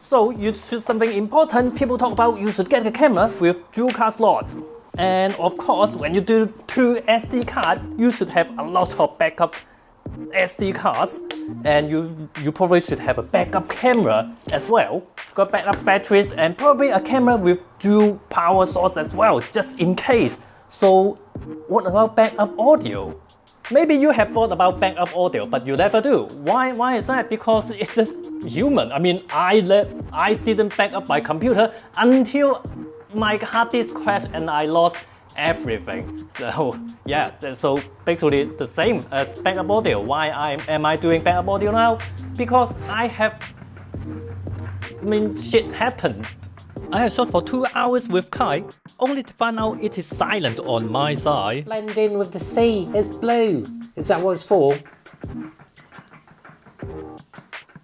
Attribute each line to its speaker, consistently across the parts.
Speaker 1: So you choose something important people talk about, you should get a camera with dual card slots. And of course, when you do 2 SD cards, you should have a lot of backup SD cards, and you probably should have a backup camera as well. Got backup batteries and probably a camera with dual power source as well, just in case. So what about backup audio? Maybe you have thought about backup audio, but you never do. Why is that? Because it's just human. I mean, I didn't back up my computer until my hard disk crashed and I lost everything. So yeah, so basically the same as backup audio. Why am I doing backup audio now? Because shit happened. I have shot for 2 hours with Kai, only to find out it is silent on my side.
Speaker 2: Blend in with the sea, it's blue. Is that what it's for?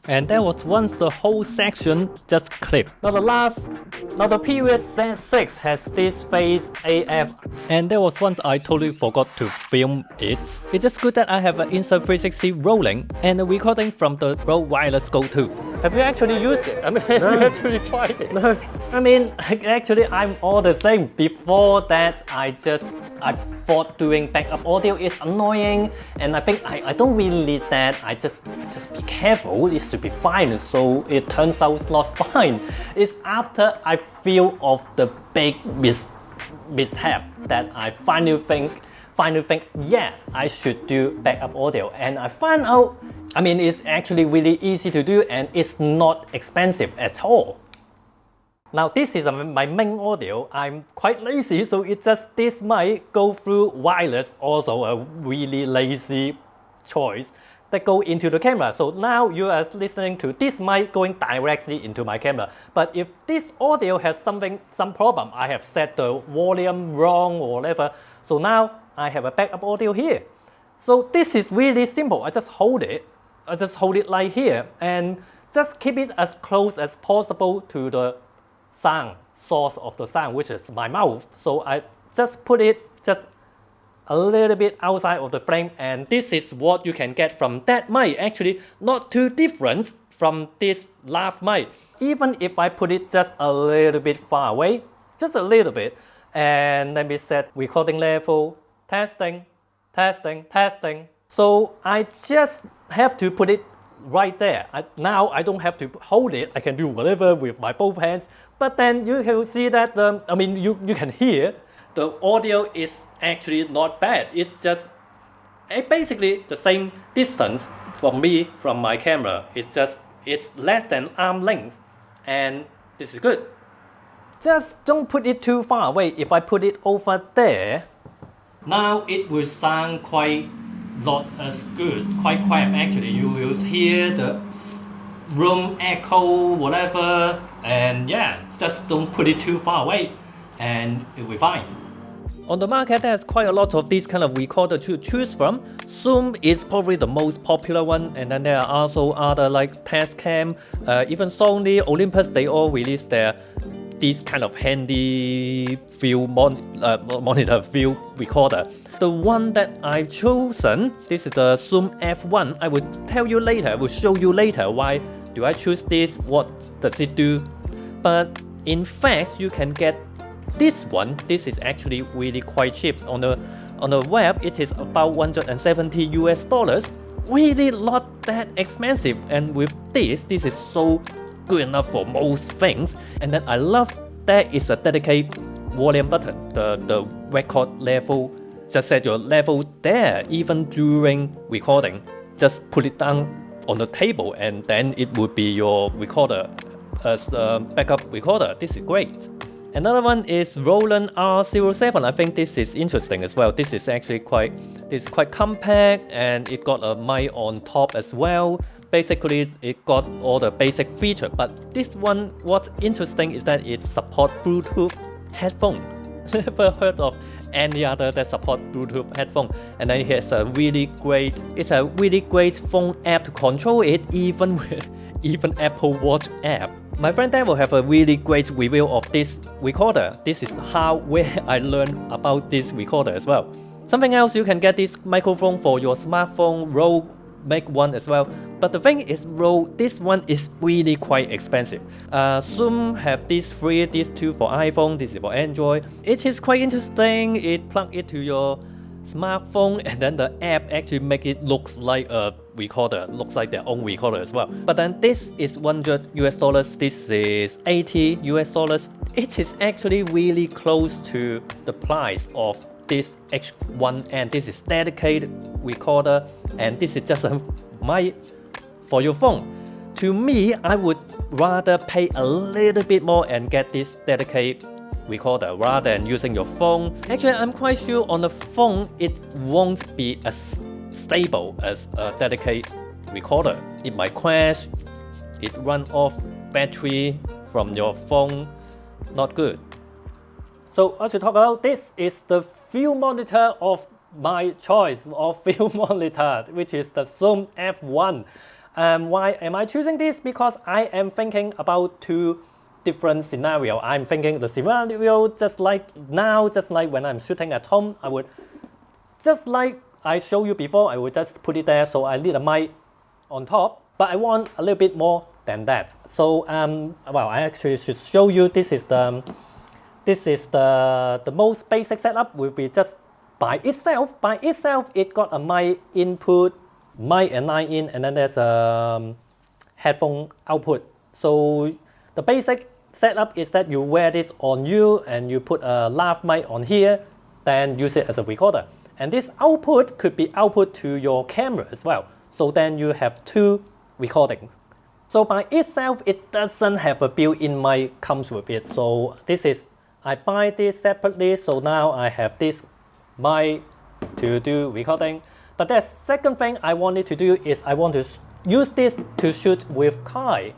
Speaker 1: And there was once the whole section just clipped. Now the previous Z6 has this face AF. And there was once I totally forgot to film it. It's just good that I have an Insta360 rolling and a recording from the Røde Wireless GO II. Have you actually used it? I mean, have you actually tried it? No. I mean, actually I'm all the same. Before that, I thought doing backup audio is annoying, and I think I don't really need that. I just be careful, it should be fine. So it turns out it's not fine. It's after I feel of the big mishap that I finally think, yeah, I should do backup audio. And I find out, I mean, it's actually really easy to do and it's not expensive at all. Now this is my main audio. I'm quite lazy, so it's just this mic go through wireless, also a really lazy choice that go into the camera. So now you are listening to this mic going directly into my camera. But if this audio has some problem, I have set the volume wrong or whatever, so now I have a backup audio here. So this is really simple. I just hold it like here and just keep it as close as possible to the sound source of the sound, which is my mouth. So I just put it just a little bit outside of the frame, and this is what you can get from that mic. Actually not too different from this lav mic. Even if I put it just a little bit far away, just a little bit, and let me set recording level, testing. So I just have to put it right there. Now I don't have to hold it. I can do whatever with my both hands. But then you can see that you can hear the audio is actually not bad. It's just basically the same distance from my camera. It's less than arm length, and this is good. Just don't put it too far away. If I put it over there, now it will sound quite not as good, quite quiet actually. You will hear the room echo, whatever, and yeah, just don't put it too far away and it will be fine. On the market, there's quite a lot of these kind of recorder to choose from. Zoom is probably the most popular one, and then there are also other like Tascam, even Sony, Olympus, they all release these kind of handy monitor view recorder. The one that I've chosen, this is the Zoom F1. I will tell you later, I will show you later why do I choose this, what does it do. But in fact, you can get this one. This is actually really quite cheap. On the web, it is about $170 US. Really not that expensive. And with this is so good enough for most things. And then I love there is a dedicated volume button, the record level. Just set your level there, even during recording. Just put it down on the table and then it would be your recorder as a backup recorder. This is great. Another one is Roland R07. I think this is interesting as well. This is actually quite compact, and it got a mic on top as well. Basically, it got all the basic feature. But this one, what's interesting is that it supports Bluetooth headphone. Never heard of any other that support Bluetooth headphone. And then it's a really great phone app to control it, even Apple Watch app. My friend Dan will have a really great review of this recorder. This is where I learned about this recorder as well. Something else, you can get this microphone for your smartphone, Rode make one as well. But the thing is, this one is really quite expensive. Zoom have these three, these two for iPhone, this is for Android. It is quite interesting. It plug it to your smartphone, and then the app actually make it looks like a recorder, looks like their own recorder as well. But then this is $100, this is $80. It is actually really close to the price of this H1, and this is dedicated recorder, and this is just a mic for your phone. To me, I would rather pay a little bit more and get this dedicated recorder rather than using your phone. Actually, I'm quite sure on the phone it won't be as stable as a dedicated recorder. It might crash, it run off battery from your phone, not good. So I should talk about this is the film monitor of my choice of film monitor, which is the Zoom F1. Why am I choosing this? Because I am thinking about two different scenario. I'm thinking the scenario just like now, just like when I'm shooting at home, I would just like I showed you before, I would just put it there. So I need a mic on top, but I want a little bit more than that. So well, I actually should show you. This is the most basic setup. Will be just by itself. By itself, it got a mic input, mic and line in, and then there's a headphone output. So the basic setup is that you wear this on you and you put a lav mic on here, then use it as a recorder. And this output could be output to your camera as well. So then you have two recordings. So by itself, it doesn't have a built-in mic comes with it. So this is, I buy this separately. So now I have this mic to do recording. But the second thing I wanted to do is I want to use this to shoot with Kai.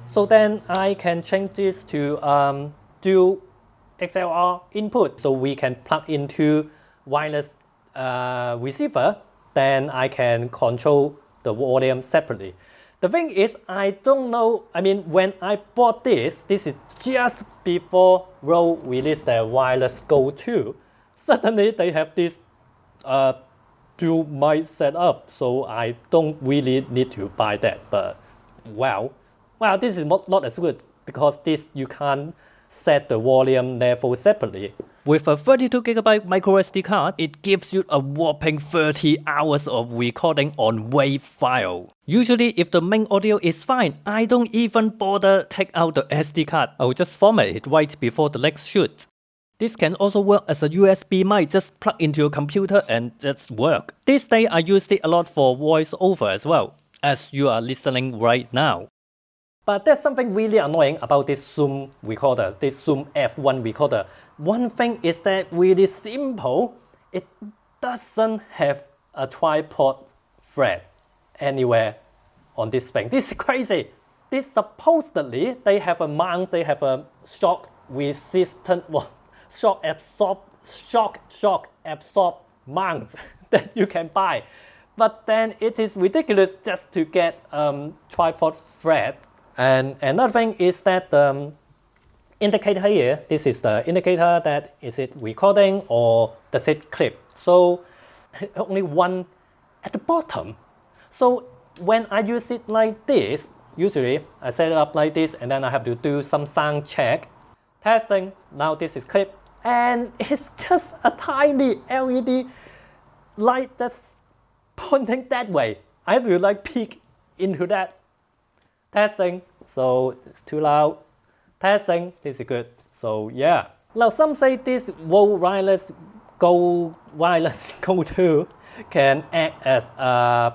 Speaker 1: So then I can change this to dual XLR input, so we can plug into wireless receiver. Then I can control the volume separately. The thing is, I don't know. I mean, when I bought this is just before Røde released their Wireless GO II. Suddenly they have this dual mic setup, so I don't really need to buy that. But wow. Well, this is not as good because this you can't set the volume level separately. With a 32GB microSD card, it gives you a whopping 30 hours of recording on WAV file. Usually, if the main audio is fine, I don't even bother take out the SD card. I will just format it right before the next shoot. This can also work as a USB mic, just plug into your computer and just work. This day I used it a lot for voiceover as well, as you are listening right now. But there's something really annoying about this Zoom recorder, this Zoom F1 recorder. One thing is that really simple, it doesn't have a tripod thread anywhere on this thing. This is crazy. This supposedly, they have a mount, they have a shock resistant, well, shock absorb mount that you can buy. But then it is ridiculous just to get tripod thread. And another thing is that the indicator here, this is the indicator that is it recording or does it clip. So only one at the bottom. So when I use it like this, usually I set it up like this and then I have to do some sound check. Testing, now this is clip. And it's just a tiny LED light that's pointing that way. I have to like peek into that. Testing, so it's too loud. Testing, this is good. So yeah. Now some say this Røde Wireless GO II can act as a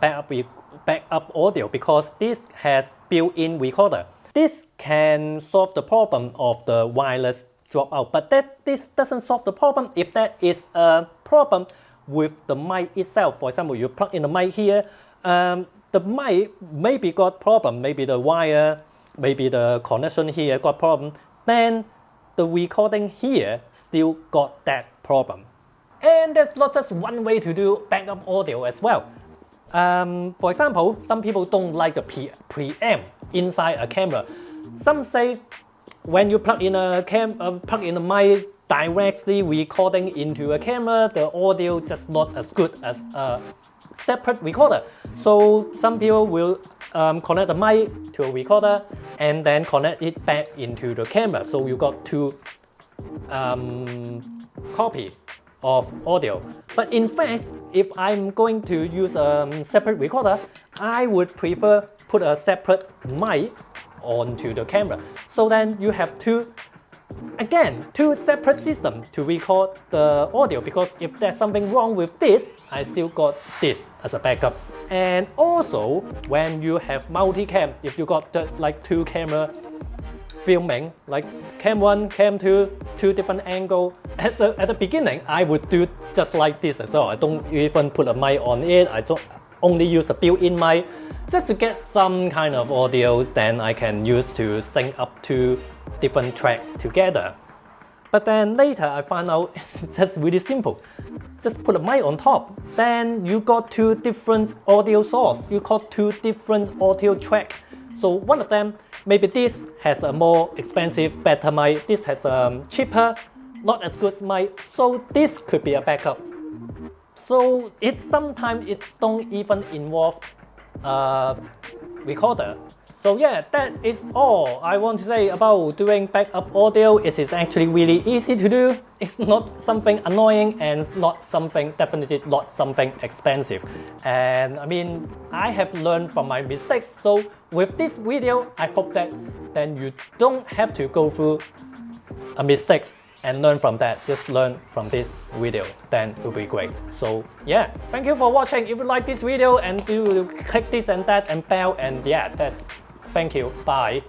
Speaker 1: backup audio because this has built-in recorder. This can solve the problem of the wireless dropout, but this doesn't solve the problem if that is a problem with the mic itself. For example, you plug in the mic here. The mic maybe got problem, maybe the wire, maybe the connection here got problem, then the recording here still got that problem. And there's not just one way to do backup audio as well. For example, some people don't like the preamp inside a camera. Some say when you plug in a mic directly recording into a camera, the audio just not as good as a separate recorder. So some people will connect the mic to a recorder and then connect it back into the camera. So you got two copy of audio. But in fact, if I'm going to use a separate recorder, I would prefer put a separate mic onto the camera. So then you have two separate systems to record the audio, because if there's something wrong with this, I still got this as a backup. And also, when you have multicam, if you got like two camera filming, like cam 1, cam 2, two different angles, at the beginning, I would do just like this as well. I don't even put a mic on it. I don't only use a built-in mic just to get some kind of audio then I can use to sync up to different tracks together. But then later I found out it's just really simple. Just put a mic on top. Then you got two different audio sources. You got two different audio tracks. So one of them, maybe this has a more expensive, better mic. This has a cheaper, not as good mic. So this could be a backup. So sometimes it don't even involve recorder. So yeah, that is all I want to say about doing backup audio. It is actually really easy to do. It's not something annoying and definitely not something expensive. And I mean, I have learned from my mistakes. So with this video, I hope that then you don't have to go through a mistake and learn from that. Just learn from this video, then it will be great. So yeah, thank you for watching. If you like this video, and do click this and that and bell, and yeah, thank you. Bye.